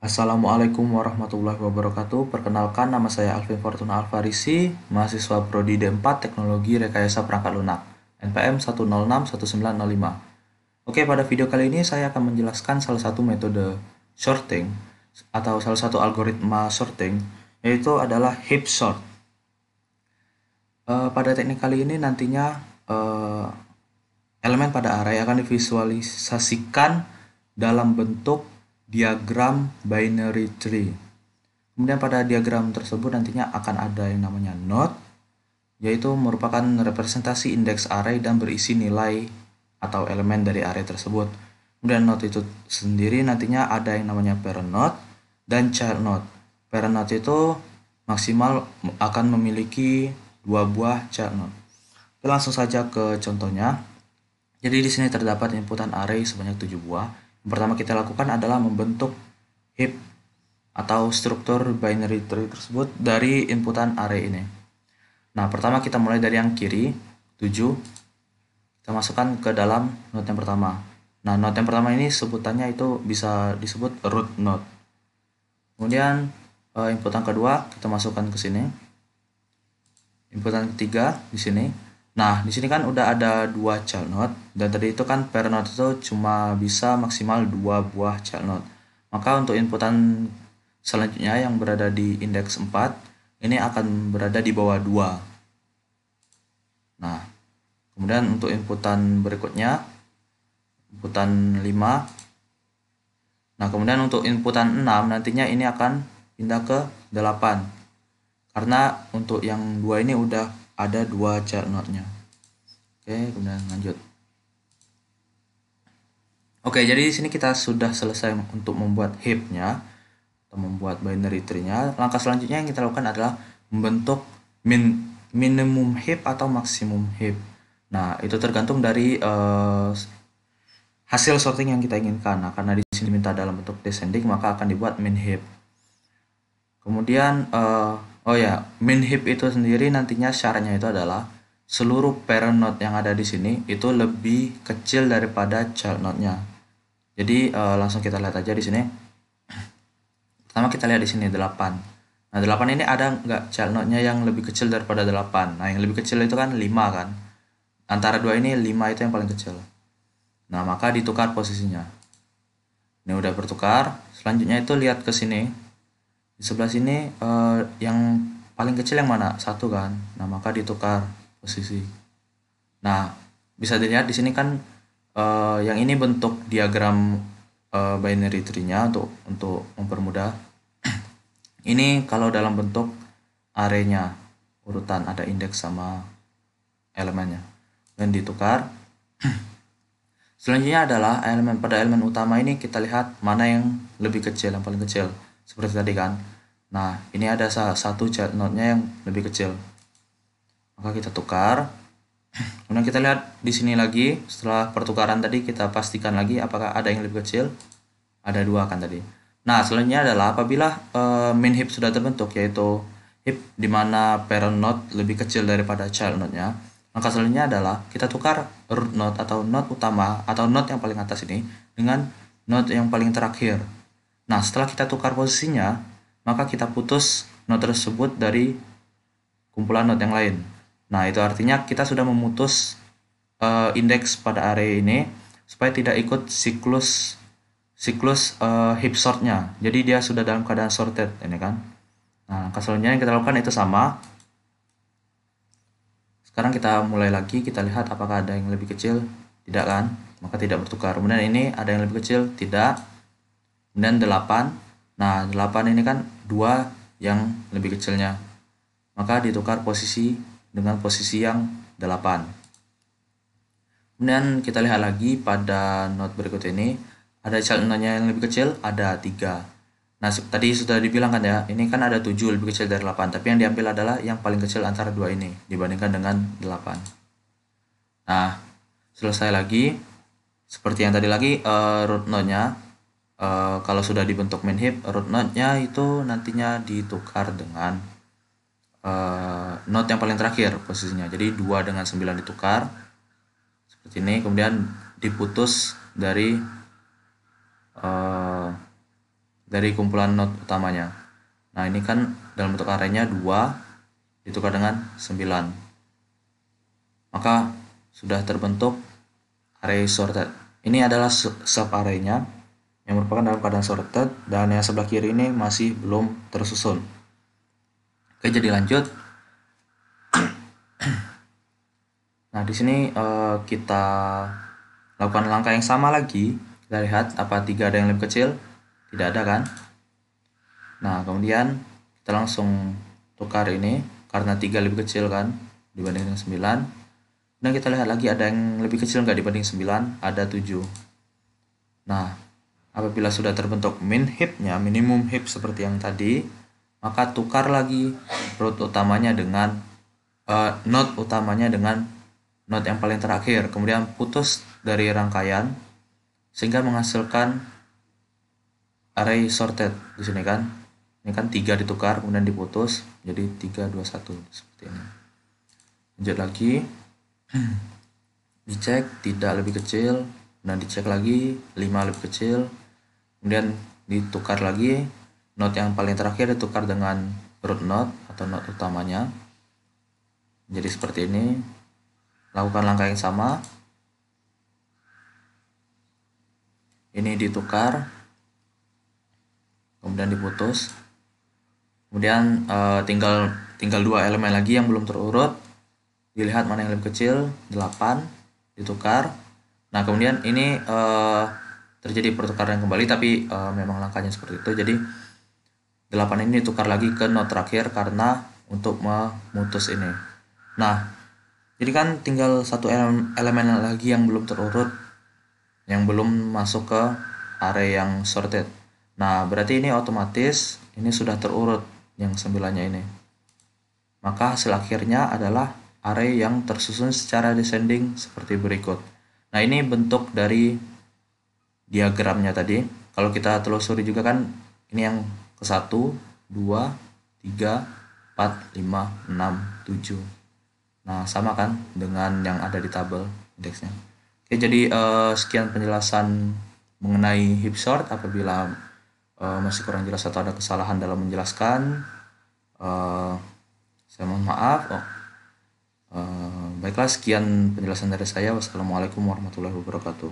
Assalamualaikum warahmatullahi wabarakatuh. Perkenalkan, nama saya Alvin Fortuna Alfarisi, mahasiswa Prodi D4 Teknologi Rekayasa Perangkat Lunak, NPM 1061905. Oke, pada video kali ini saya akan menjelaskan salah satu metode sorting atau salah satu algoritma sorting, yaitu adalah heap sort. Pada teknik kali ini nantinya elemen pada array akan divisualisasikan dalam bentuk diagram binary tree. Kemudian pada diagram tersebut nantinya akan ada yang namanya node, yaitu merupakan representasi indeks array dan berisi nilai atau elemen dari array tersebut. Kemudian node itu sendiri nantinya ada yang namanya parent node dan child node. Parent node itu maksimal akan memiliki 2 buah child node. Oke, langsung saja ke contohnya. Jadi di sini terdapat inputan array sebanyak 7 buah. Yang pertama kita lakukan adalah membentuk heap atau struktur binary tree tersebut dari inputan array ini. Nah, pertama kita mulai dari yang kiri, 7. Kita masukkan ke dalam node yang pertama. Nah, node yang pertama ini sebutannya itu bisa disebut root node. Kemudian inputan kedua kita masukkan ke sini. Inputan ketiga di sini. Nah, di sini kan udah ada 2 child node, dan tadi itu kan parent node itu cuma bisa maksimal 2 buah child node. Maka untuk inputan selanjutnya yang berada di indeks 4, ini akan berada di bawah 2. Nah, kemudian untuk inputan berikutnya, inputan 5. Nah, kemudian untuk inputan 6 nantinya ini akan pindah ke 8. Karena untuk yang 2 ini udah ada 2 child node-nya. Oke, kemudian lanjut. Oke, jadi di sini kita sudah selesai untuk membuat heap-nya atau membuat binary tree-nya. Langkah selanjutnya yang kita lakukan adalah membentuk minimum heap atau maksimum heap. Nah, itu tergantung dari hasil sorting yang kita inginkan. Nah, karena di sini minta dalam bentuk descending, maka akan dibuat min heap. Kemudian min heap itu sendiri nantinya syaratnya itu adalah seluruh parent node yang ada di sini itu lebih kecil daripada child node-nya. Jadi langsung kita lihat aja di sini. Pertama kita lihat di sini 8. Nah, 8 ini ada nggak child node-nya yang lebih kecil daripada 8? Nah, yang lebih kecil itu kan 5 kan. Antara 2 ini 5 itu yang paling kecil. Nah, maka ditukar posisinya. Ini udah bertukar. Selanjutnya itu lihat ke sini. Di sebelah sini yang paling kecil yang mana? 1 kan. Nah, maka ditukar posisi. Nah, bisa dilihat di sini kan yang ini bentuk diagram binary tree-nya untuk mempermudah. Ini kalau dalam bentuk array-nya, urutan ada indeks sama elemennya. Dan ditukar. Selanjutnya adalah pada elemen utama ini kita lihat mana yang lebih kecil, yang paling kecil. Seperti tadi kan. Nah, ini ada satu child node-nya yang lebih kecil. Maka kita tukar. Kemudian kita lihat di sini lagi, setelah pertukaran tadi kita pastikan lagi apakah ada yang lebih kecil. Ada 2 kan tadi. Nah, selanjutnya adalah apabila min heap sudah terbentuk, yaitu heap di mana parent node lebih kecil daripada child node-nya, maka selanjutnya adalah kita tukar root node atau node utama atau node yang paling atas ini dengan node yang paling terakhir. Nah, setelah kita tukar posisinya, maka kita putus node tersebut dari kumpulan node yang lain. Nah, itu artinya kita sudah memutus indeks pada array ini supaya tidak ikut siklus heap sort-nya. Jadi dia sudah dalam keadaan sorted ini kan. Nah, langkah selanjutnya yang kita lakukan itu sama. Sekarang kita mulai lagi, kita lihat apakah ada yang lebih kecil. Tidak kan? Maka tidak bertukar. Kemudian ini ada yang lebih kecil, tidak. Kemudian 8. Nah, 8 ini kan 2 yang lebih kecilnya. Maka ditukar posisi dengan posisi yang 8. Kemudian kita lihat lagi pada node berikut ini. Ada child node-nya yang lebih kecil, ada 3. Nah, tadi sudah dibilang kan ya, ini kan ada 7 lebih kecil dari 8. Tapi yang diambil adalah yang paling kecil antara 2 ini dibandingkan dengan 8. Nah, selesai lagi. Seperti yang tadi lagi, root node-nya. Kalau sudah dibentuk min heap, root node-nya itu nantinya ditukar dengan node yang paling terakhir posisinya. Jadi 2 dengan 9 ditukar. Seperti ini. Kemudian diputus dari dari kumpulan node utamanya. Nah, ini kan dalam bentuk arraynya 2 ditukar dengan 9. Maka sudah terbentuk array sorted. Ini adalah sub arraynya yang merupakan dalam keadaan sorted, dan yang sebelah kiri ini masih belum tersusun. Oke, jadi lanjut. Nah, di sini kita lakukan langkah yang sama lagi. Kita lihat apa 3 ada yang lebih kecil? Tidak ada kan? Nah, kemudian kita langsung tukar ini karena 3 lebih kecil kan dibanding dengan 9. Dan kita lihat lagi ada yang lebih kecil nggak dibanding 9? Ada 7. Nah, apabila sudah terbentuk min heap-nya, minimum heap seperti yang tadi, maka tukar lagi root utamanya dengan node utamanya dengan node yang paling terakhir, kemudian putus dari rangkaian sehingga menghasilkan array sorted di sini kan. Ini kan 3 ditukar kemudian diputus jadi 3 2 1 seperti ini. Lanjut lagi. Dicek tidak lebih kecil, dan dicek lagi 5 lebih kecil. Kemudian ditukar lagi, node yang paling terakhir ditukar dengan root node atau node utamanya. Jadi seperti ini. Lakukan langkah yang sama. Ini ditukar, kemudian diputus. Kemudian tinggal 2 elemen lagi yang belum terurut. Dilihat mana yang lebih kecil, 8, ditukar. Nah, kemudian ini terjadi pertukaran kembali, tapi memang langkahnya seperti itu. Jadi 8 ini ditukar lagi ke node terakhir karena untuk memutus ini. Nah, jadi kan tinggal 1 elemen lagi yang belum terurut, yang belum masuk ke array yang sorted. Nah, berarti ini otomatis ini sudah terurut yang 9-nya ini. Maka hasil akhirnya adalah array yang tersusun secara descending seperti berikut. Nah, ini bentuk dari diagramnya tadi. Kalau kita telusuri juga kan ini yang ke 1, 2, 3, 4, 5, 6, 7. Nah, sama kan dengan yang ada di tabel indeksnya. Oke, jadi sekian penjelasan mengenai heap sort. Apabila masih kurang jelas atau ada kesalahan dalam menjelaskan, saya mohon maaf. Baiklah, sekian penjelasan dari saya. Wassalamualaikum warahmatullahi wabarakatuh.